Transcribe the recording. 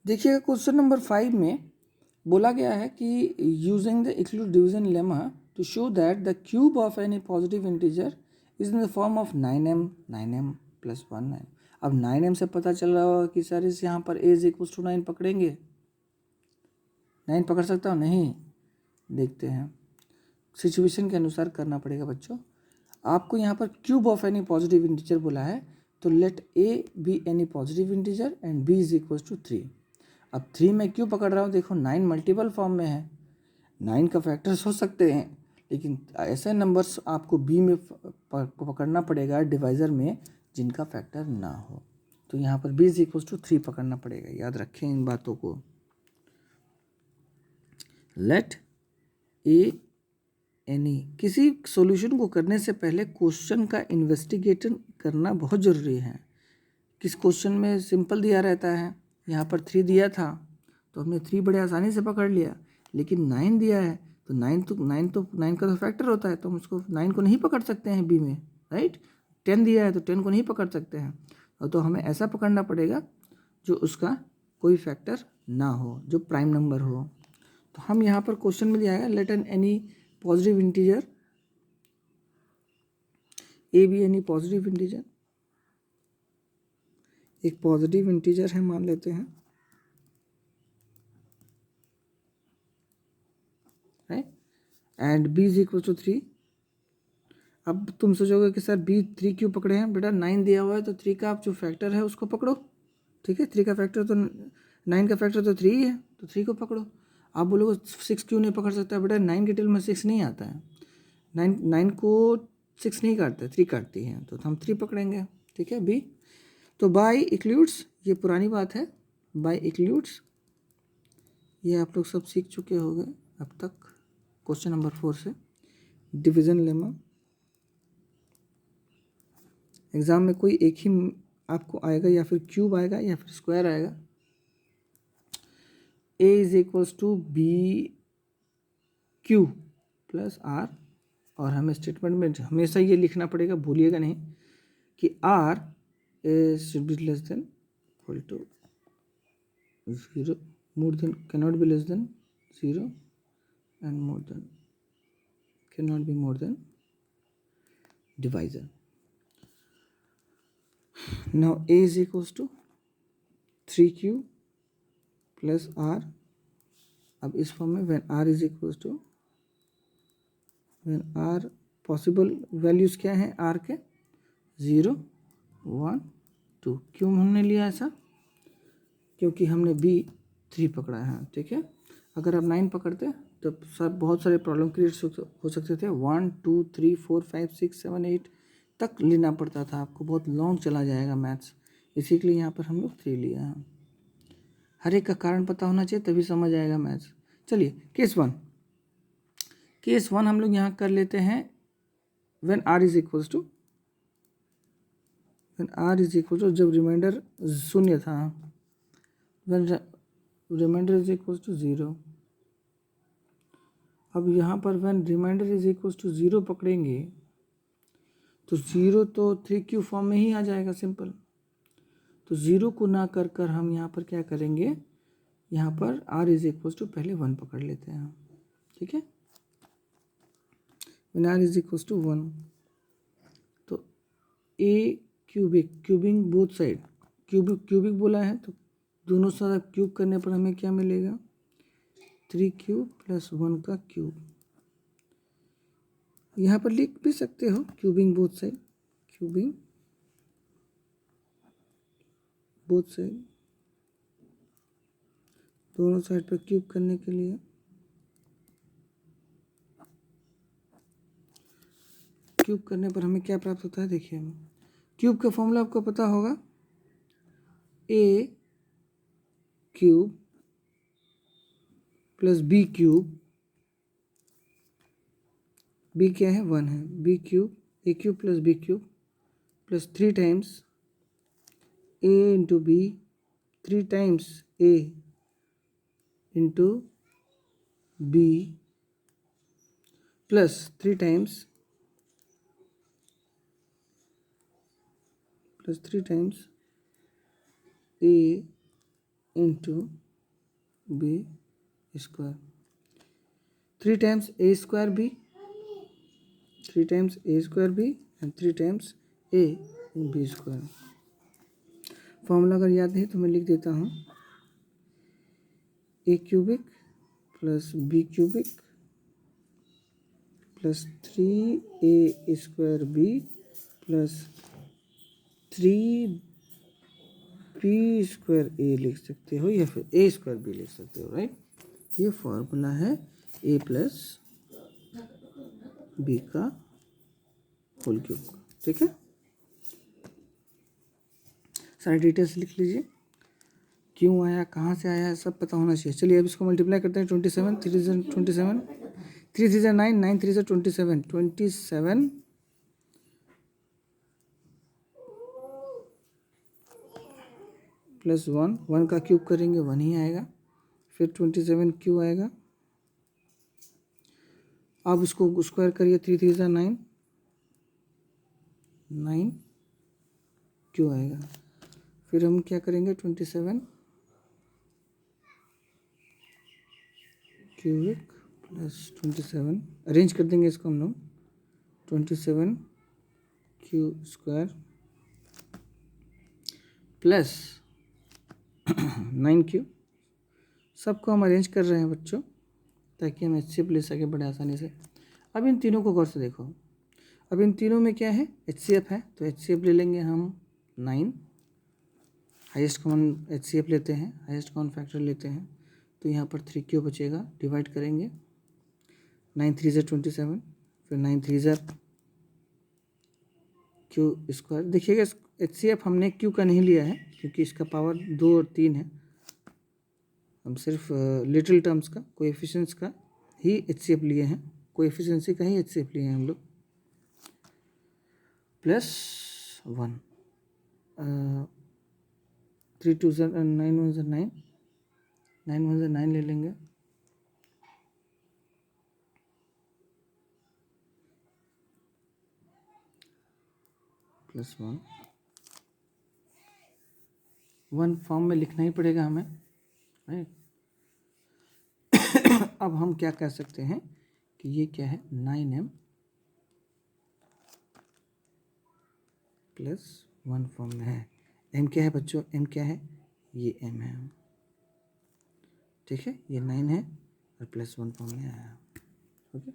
देखिएगा question number 5 में बोला गया है कि यूजिंग द एक्सक्लूड division lemma to show that the cube of any positive integer is in the form of 9m plus 1 9। अब 9m से पता चल रहा होगा कि सर इस यहाँ पर a इज इक्वल टू 9 पकड़ेंगे, 9 पकड़ सकता हूँ नहीं, देखते हैं सिचुएशन के अनुसार करना पड़ेगा बच्चों। आपको यहाँ पर cube of any positive integer बोला है, तो let a be any positive integer and b is equal to 3। अब 3 में क्यों पकड़ रहा हूँ, देखो 9 मल्टीपल फॉर्म में है, 9 का फैक्टर्स हो सकते हैं, लेकिन ऐसे नंबर्स आपको b में पकड़ना पड़ेगा डिवाइज़र में जिनका फैक्टर ना हो। तो यहाँ पर b इज इक्वल टू 3 पकड़ना पड़ेगा, याद रखें इन बातों को। लेट ए एनी, किसी सॉल्यूशन को करने से पहले क्वेश्चन का इन्वेस्टिगेशन करना बहुत ज़रूरी है। किस क्वेश्चन में सिंपल दिया रहता है, यहाँ पर 3 दिया था तो हमने 3 बड़े आसानी से पकड़ लिया, लेकिन 9 दिया है तो 9 का तो फैक्टर होता है, तो हम उसको 9 को नहीं पकड़ सकते हैं बी में, राइट। 10 दिया है तो 10 को नहीं पकड़ सकते हैं, और तो हमें ऐसा पकड़ना पड़ेगा जो उसका कोई फैक्टर ना हो, जो प्राइम नंबर हो। तो हम यहाँ पर क्वेश्चन में दिया है let n any positive integer, a be any positive integer, एक पॉजिटिव इंटीजर है मान लेते हैं, right, and b is equal to 3। अब तुम सोचोगे कि सर b 3 क्यों पकड़े हैं, बेटा 9 दिया हुआ है तो 3 का आप जो फैक्टर है उसको पकड़ो, ठीक है। 3 का फैक्टर तो 9 का फैक्टर तो 3 ही है, तो 3 को पकड़ो। आप बोलोगे 6 क्यों नहीं पकड़ सकता, बेटा 9 के टेल में 6 नहीं आता है, 9 को 6 नहीं काटते, 3 काटती है, तो हम 3 पकड़ेंगे, ठीक है b। तो बाय इक्लूड्स, ये पुरानी बात है, बाय इक्लूड्स ये आप लोग सब सीख चुके होंगे अब तक क्वेश्चन नंबर 4 से। डिवीजन लेमा एग्ज़ाम में कोई एक ही आपको आएगा, या फिर क्यूब आएगा या फिर स्क्वायर आएगा। a is equals to B Q plus R, और हमें स्टेटमेंट में हमेशा ये लिखना पड़ेगा, भूलिएगा नहीं कि r should be less than equal to 0, more than cannot be less than 0 and more than cannot be more than divisor. Now a is equals to 3q plus r। अब इस फॉर्म में when r is equals to, when r possible values क्या हैं r के, 0 1 2। क्यों हमने लिया ऐसा, क्योंकि हमने b 3 पकड़ा है, ठीक है। अगर आप 9 पकड़ते तो सब बहुत सारे प्रॉब्लम क्रिएट हो सकते थे, 1 2 3 4 5 6 7 8 तक लेना पड़ता था, आपको बहुत लॉन्ग चला जाएगा मैथ्स, इसी के लिए यहाँ पर हम लोग 3 लिया है। हर एक का कारण पता होना चाहिए तभी समझ आएगा मैथ्स। चलिए केस 1, केस 1 हम लोग यहाँ कर लेते हैं when r is equals to, when r is equal to, जब रिमाइंडर शून्य था, when remainder is equals to 0। अब यहाँ पर when remainder is equals to 0 पकड़ेंगे तो 0 तो 3q फॉर्म में ही आ जाएगा सिंपल, तो 0 को ना कर कर हम यहाँ पर क्या करेंगे, यहाँ पर r इज इक्वल्स टू पहले 1 पकड़ लेते हैं, ठीक है। When r is equals to 1 तो a cubing both side, cubic बोला है तो दोनों साइड क्यूब करने पर हमें क्या मिलेगा, 3q प्लस 1 का क्यूब। यहाँ पर लिख भी सकते हो cubing both side, cubing both side, दोनों साइड पर क्यूब करने के लिए क्यूब करने पर हमें क्या प्राप्त होता है, देखिए हमें क्यूब का फॉर्मूला आपको पता होगा, a cube plus b cube, b क्या है 1 है, b cube, a cube plus b cube plus 3 times a into b, 3 times a into b plus 3 times a into B square, 3 times A square B, 3 times A square B and 3 times A B square. Formula अगर याद नहीं तो मैं लिख देता हूँ, A cubic plus B cubic plus 3 A square B plus 3 B square A लिख सकते हो या फिर ए स्क्वायर बी लिख सकते हो, राइट। ये फॉर्मूला है ए प्लस बी का होल क्यूब का, ठीक है। सारे डिटेल्स लिख लीजिए, क्यों आया, कहाँ से आया, सब पता होना चाहिए। चलिए अब इसको मल्टीप्लाई करते हैं। 27 3 27, 3 3 9, 9 3 27, 27 प्लस 1, 1 का क्यूब करेंगे 1 ही आएगा, फिर 27 क्यों आएगा। अब इसको स्क्वायर करिए, 3 3 9, 9 क्यों आएगा। फिर हम क्या करेंगे, 27 क्यूबिक प्लस 27, अरेंज कर देंगे इसको हम लोग, 27 क्यू स्क्वायर प्लस 9 क्यू। सबको हम अरेंज कर रहे हैं बच्चों, ताकि हम HCF ले सके बड़े आसानी से। अब इन तीनों को गौर से देखो, अब इन तीनों में क्या है, HCF है, तो HCF ले लेंगे हम 9, हाईएस्ट कॉमन HCF लेते हैं, हाईएस्ट कॉमन फैक्टर लेते हैं, तो यहाँ पर 3 क्यू बचेगा, डिवाइड करेंगे, 9 3 27, फिर 9 3 क्यू स्क्वायर। देखिएगा HCF हमने क्यू का नहीं लिया है, क्योंकि इसका पावर 2 और 3 है, हम सिर्फ लिटिल टर्म्स का, कोएफिशिएंट्स का ही HCF लिए हैं, कोएफिशिएंसी का ही HCF लिए हैं हम लोग, प्लस 1, 3 2 9 1 9, 9 1 9 ले लेंगे, प्लस 1 फॉर्म में लिखना ही पड़ेगा हमें, राइट। अब हम क्या कह सकते हैं कि ये क्या है, 9m प्लस 1 फॉर्म में है। m क्या है बच्चों, m क्या है, ये m है, ठीक है, ये 9 है और प्लस 1 फॉर्म में आया, ओके।